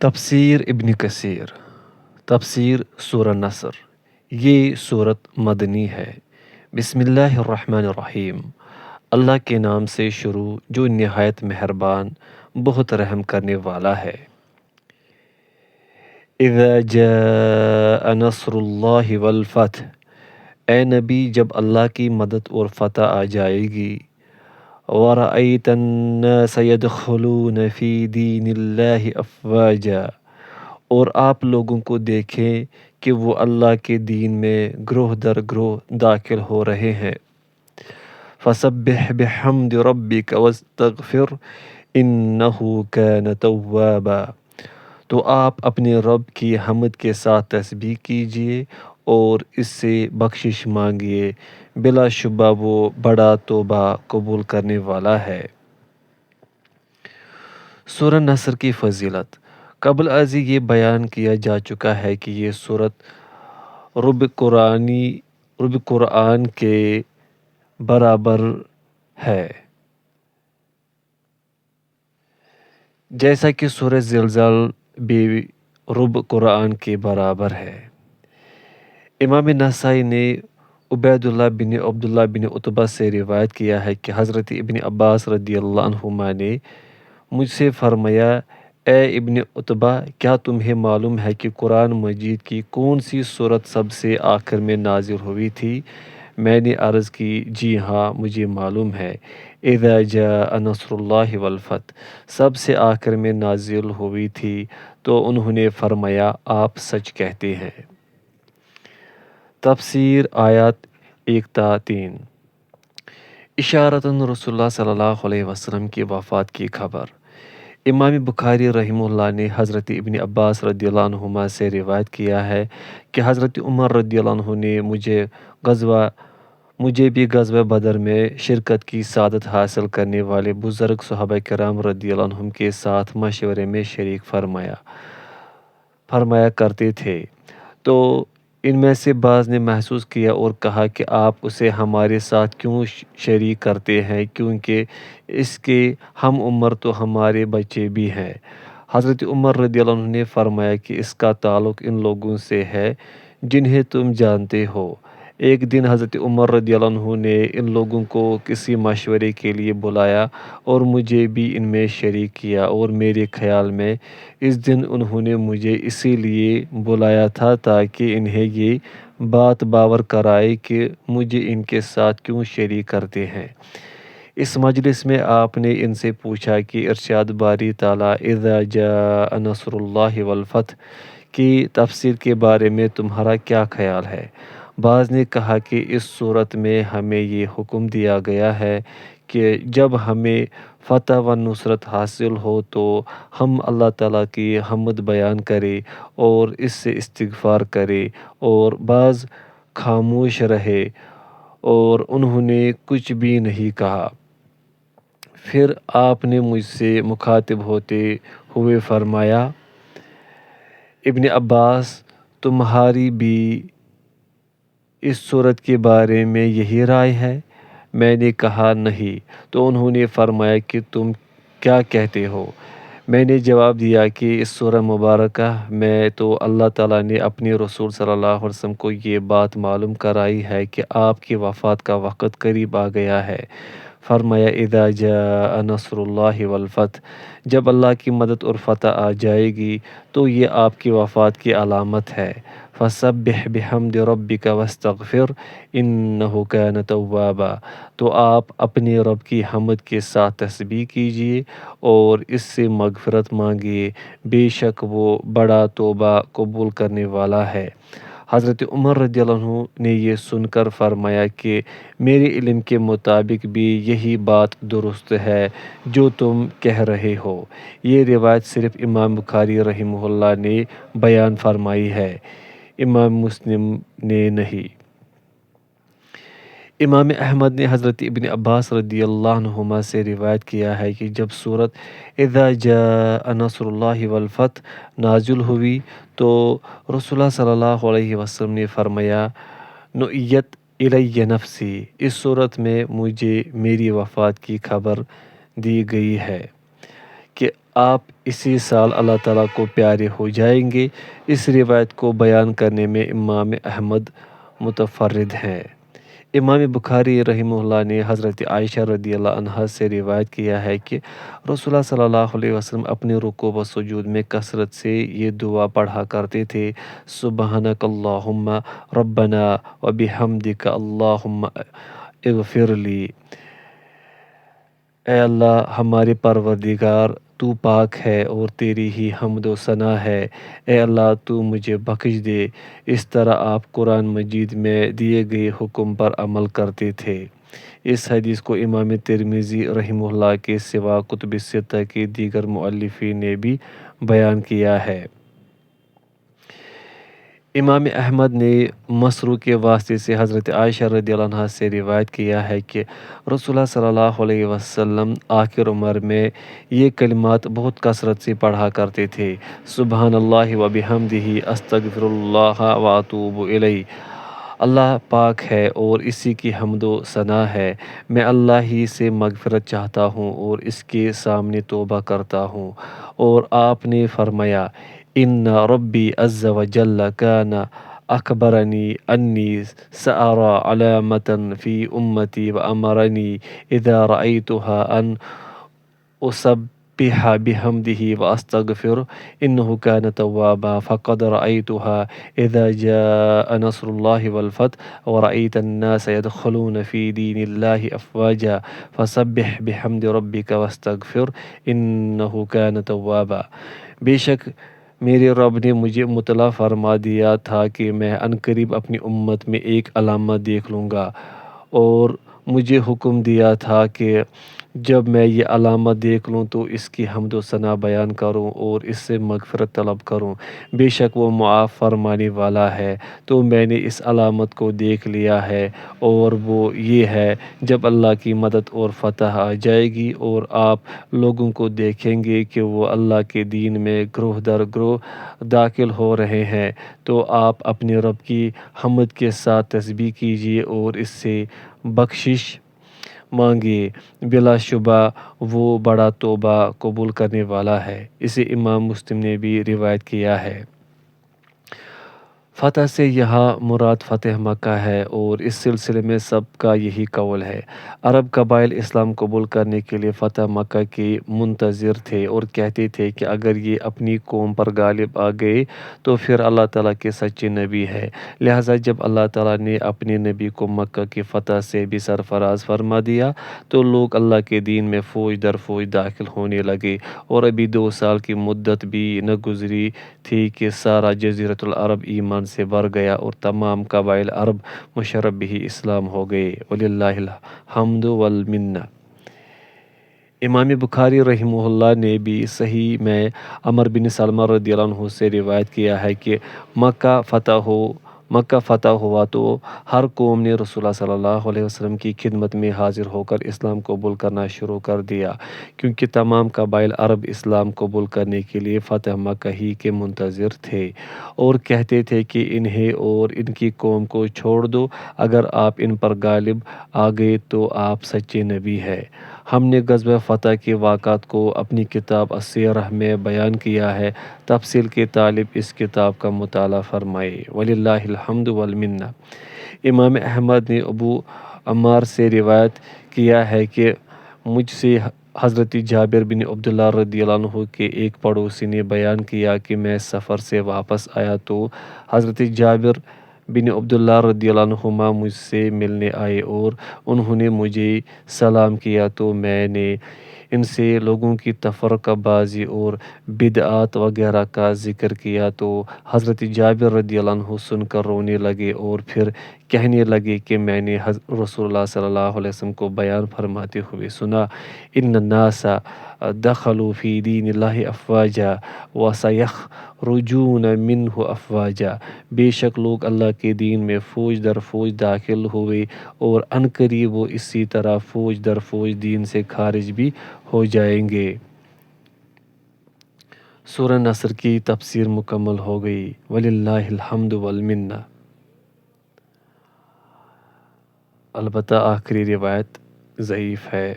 تفسیر ابن کثیر تفسیر سورہ نصر۔ یہ صورت مدنی ہے۔ بسم اللہ الرحمن الرحیم۔ اللہ کے نام سے شروع جو نہایت مہربان بہت رحم کرنے والا ہے۔ اذا جاء نصر اللہ والفتح، اے نبی جب اللہ کی مدد اور فتح آ جائے گی۔ وَرَأَيْتَ النَّاسَ يَدْخُلُونَ فِي دِينِ اللَّهِ أَفْوَاجًا، اور آپ لوگوں کو دیکھیں کہ وہ اللہ کے دین میں گروہ در گروہ داخل ہو رہے ہیں۔ فَسَبِّحْ بِحَمْدِ رَبِّكَ وَاسْتَغْفِرْ إِنَّهُ كَانَ تَوَّابًا، تو آپ اپنے رب کی حمد کے ساتھ تسبیح کیجئے اور اس سے بخشش مانگیے، بلا شبہ وہ بڑا توبہ قبول کرنے والا ہے۔ سورہ نصر کی فضیلت۔ قبل ازیں یہ بیان کیا جا چکا ہے کہ یہ سورت ربع قرآن کے برابر ہے، جیسا کہ سورہ زلزال بھی ربع قرآن کے برابر ہے۔ امام نسائی نے عبید اللہ بن عبداللہ بن عتبہ سے روایت کیا ہے کہ حضرت ابن عباس رضی اللہ عنہما نے مجھ سے فرمایا، اے ابن عتبہ، کیا تمہیں معلوم ہے کہ قرآن مجید کی کون سی سورت سب سے آخر میں نازل ہوئی تھی؟ میں نے عرض کی، جی ہاں مجھے معلوم ہے۔ اذا جاء نصر اللہ والفتح سب سے آخر میں نازل ہوئی تھی، تو انہوں نے فرمایا، آپ سچ کہتے ہیں۔ تفسیر آیات 1 تا 3۔ اشارتاً رسول اللہ صلی اللہ علیہ وسلم کی وفات کی خبر۔ امام بخاری رحمہ اللہ نے حضرت ابن عباس رضی اللہ عنہما سے روایت کیا ہے کہ حضرت عمر رضی اللہ عنہ نے مجھے بھی غزوہ بدر میں شرکت کی سعادت حاصل کرنے والے بزرگ صحابہ کرام رضی اللہ عنہم کے ساتھ مشورے میں شریک فرمایا کرتے تھے، تو ان میں سے بعض نے محسوس کیا اور کہا کہ آپ اسے ہمارے ساتھ کیوں شریک کرتے ہیں، کیونکہ اس کے ہم عمر تو ہمارے بچے بھی ہیں۔ حضرت عمر رضی اللہ عنہ نے فرمایا کہ اس کا تعلق ان لوگوں سے ہے جنہیں تم جانتے ہو۔ ایک دن حضرت عمر رضی اللہ عنہ نے ان لوگوں کو کسی مشورے کے لیے بلایا اور مجھے بھی ان میں شریک کیا، اور میرے خیال میں اس دن انہوں نے مجھے اسی لیے بلایا تھا تاکہ انہیں یہ بات باور کرائے کہ مجھے ان کے ساتھ کیوں شریک کرتے ہیں۔ اس مجلس میں آپ نے ان سے پوچھا کہ ارشاد باری تعالیٰ اذا جاء نصر اللہ والفتح کی تفسیر کے بارے میں تمہارا کیا خیال ہے؟ بعض نے کہا کہ اس صورت میں ہمیں یہ حکم دیا گیا ہے کہ جب ہمیں فتح و نصرت حاصل ہو تو ہم اللہ تعالیٰ کی حمد بیان کریں اور اس سے استغفار کریں، اور بعض خاموش رہے اور انہوں نے کچھ بھی نہیں کہا۔ پھر آپ نے مجھ سے مخاطب ہوتے ہوئے فرمایا، ابن عباس، تمہاری بھی اس صورت کے بارے میں یہی رائے ہے؟ میں نے کہا، نہیں۔ تو انہوں نے فرمایا کہ تم کیا کہتے ہو؟ میں نے جواب دیا کہ اس سورہ مبارکہ میں تو اللہ تعالیٰ نے اپنے رسول صلی اللہ علیہ وسلم کو یہ بات معلوم کرائی ہے کہ آپ کی وفات کا وقت قریب آ گیا ہے۔ فرمایا، اذا جاء نصر اللہ والفتح، جب اللہ کی مدد اور فتح آ جائے گی تو یہ آپ کی وفات کی علامت ہے۔ فَسَبِّحْ بِحَمْدِ رَبِّكَ وَاسْتَغْفِرْ إِنَّهُ كَانَ تَوَّابًا، تو آپ اپنے رب کی حمد کے ساتھ تسبیح کیجئے اور اس سے مغفرت مانگیے، بے شک وہ بڑا توبہ قبول کرنے والا ہے۔ حضرت عمر رضی اللہ عنہ نے یہ سن کر فرمایا کہ میرے علم کے مطابق بھی یہی بات درست ہے جو تم کہہ رہے ہو۔ یہ روایت صرف امام بخاری رحمہ اللہ نے بیان فرمائی ہے، امام مسلم نے نہیں۔ امام احمد نے حضرت ابن عباس رضی اللہ عنہما سے روایت کیا ہے کہ جب سورت اذا جاء نصر اللہ والفتح نازل ہوئی تو رسول اللہ صلی اللہ علیہ وسلم نے فرمایا، نُعِّیَتْ اِلَیَّ نَفْسِی، اس صورت میں مجھے میری وفات کی خبر دی گئی ہے کہ آپ اسی سال اللہ تعالیٰ کو پیارے ہو جائیں گے۔ اس روایت کو بیان کرنے میں امام احمد متفرد ہیں۔ امام بخاری رحمہ اللہ نے حضرت عائشہ رضی اللہ عنہا سے روایت کیا ہے کہ رسول اللہ صلی اللہ علیہ وسلم اپنے رکوع و سجود میں کثرت سے یہ دعا پڑھا کرتے تھے: سبحانک اللہم ربنا و بحمدک اللہم اغفر لی۔ اے اللہ ہمارے پروردگار، تو پاک ہے اور تیری ہی حمد و ثنا ہے۔ اے اللہ تو مجھے بخش دے۔ اس طرح آپ قرآن مجید میں دیے گئے حکم پر عمل کرتے تھے۔ اس حدیث کو امام ترمذی رحمہ اللہ کے سوا کتب ستہ کے دیگر مؤلفین نے بھی بیان کیا ہے۔ امام احمد نے مسروق کے واسطے سے حضرت عائشہ رضی اللہ عنہا سے روایت کیا ہے کہ رسول اللہ صلی اللہ علیہ وسلم آخر عمر میں یہ کلمات بہت کثرت سے پڑھا کرتے تھے: سبحان اللہ و بحمدہ، استغفر اللہ و اتوب الیہ۔ اللہ پاک ہے اور اسی کی حمد و ثنا ہے۔ میں اللہ ہی سے مغفرت چاہتا ہوں اور اس کے سامنے توبہ کرتا ہوں۔ اور آپ نے فرمایا: ان ربی عز و جل کان اخبرنی انی سأرى علامة فی امتی و امرنی اذا رأیتها ان اسبح بحمدہ و استغفر انہ کان توابا فقد رأیتها اذا جاء نصر اللہ والفتح ورأیت الناس يدخلون فی دین اللہ افواجا فسبح بحمد ربک واستغفر انہ کان توابا۔ بے شک میرے رب نے مجھے مطلع فرما دیا تھا کہ میں عنقریب اپنی امت میں ایک علامت دیکھ لوں گا، اور مجھے حکم دیا تھا کہ جب میں یہ علامت دیکھ لوں تو اس کی حمد و ثنا بیان کروں اور اس سے مغفرت طلب کروں۔ بے شک وہ معاف فرمانے والا ہے۔ تو میں نے اس علامت کو دیکھ لیا ہے، اور وہ یہ ہے: جب اللہ کی مدد اور فتح آ جائے گی اور آپ لوگوں کو دیکھیں گے کہ وہ اللہ کے دین میں گروہ در گروہ داخل ہو رہے ہیں، تو آپ اپنے رب کی حمد کے ساتھ تسبیح کیجیے اور اس سے بخشش مانگیے۔ بلا شبہ وہ بڑا توبہ قبول کرنے والا ہے۔ اسے امام مسلم نے بھی روایت کیا ہے۔ فتح سے یہاں مراد فتح مکہ ہے، اور اس سلسلے میں سب کا یہی قول ہے۔ عرب قبائل اسلام قبول کرنے کے لیے فتح مکہ کے منتظر تھے اور کہتے تھے کہ اگر یہ اپنی قوم پر غالب آ گئے تو پھر اللہ تعالیٰ کے سچے نبی ہے۔ لہٰذا جب اللہ تعالیٰ نے اپنے نبی کو مکہ کی فتح سے بھی سرفراز فرما دیا تو لوگ اللہ کے دین میں فوج در فوج داخل ہونے لگے، اور ابھی 2 سال کی مدت بھی نہ گزری تھی کہ سارا جزیرۃ العرب ایمان سے بھر گیا اور تمام قبائل عرب مشرب بھی اسلام ہو گئے۔ وللہ الحمد والمنہ۔ امام بخاری رحمہ اللہ نے بھی صحیح میں عمر بن سلمہ رضی اللہ عنہ سے روایت کیا ہے کہ مکہ فتح ہوا تو ہر قوم نے رسول اللہ صلی اللہ علیہ وسلم کی خدمت میں حاضر ہو کر اسلام قبول کرنا شروع کر دیا، کیونکہ تمام قبائل عرب اسلام قبول کرنے کے لیے فتح مکہ ہی کے منتظر تھے، اور کہتے تھے کہ انہیں اور ان کی قوم کو چھوڑ دو، اگر آپ ان پر غالب آ گئے تو آپ سچے نبی ہیں۔ ہم نے غزوہ فتح کے واقعات کو اپنی کتاب السیرہ میں بیان کیا ہے۔ تفصیل کے طالب اس کتاب کا مطالعہ فرمائے۔ وللہ الحمد والمنہ۔ امام احمد نے ابو عمار سے روایت کیا ہے کہ مجھ سے حضرت جابر بن عبداللہ رضی اللہ عنہ کے ایک پڑوسی نے بیان کیا کہ میں سفر سے واپس آیا تو حضرت جابر بن عبداللہ رضی اللہ عنہما مجھ سے ملنے آئے اور انہوں نے مجھے سلام کیا، تو میں نے ان سے لوگوں کی تفرقہ بازی اور بدعات وغیرہ کا ذکر کیا، تو حضرت جابر رضی اللہ عنہ سن کر رونے لگے اور پھر کہنے لگے کہ میں نے رسول اللہ صلی اللہ علیہ وسلم کو بیان فرماتے ہوئے سنا: ان الناس دخلوا فی دین اللہ افواجا وسیخرجون منہ افواجا۔ بے شک لوگ اللہ کے دین میں فوج در فوج داخل ہوئے، اور عنقریب وہ اسی طرح فوج در فوج دین سے خارج بھی ہو جائیں گے۔ سورہ نصر کی تفسیر مکمل ہو گئی۔ وللہ الحمد والمنہ۔ البتہ آخری روایت ضعیف ہے۔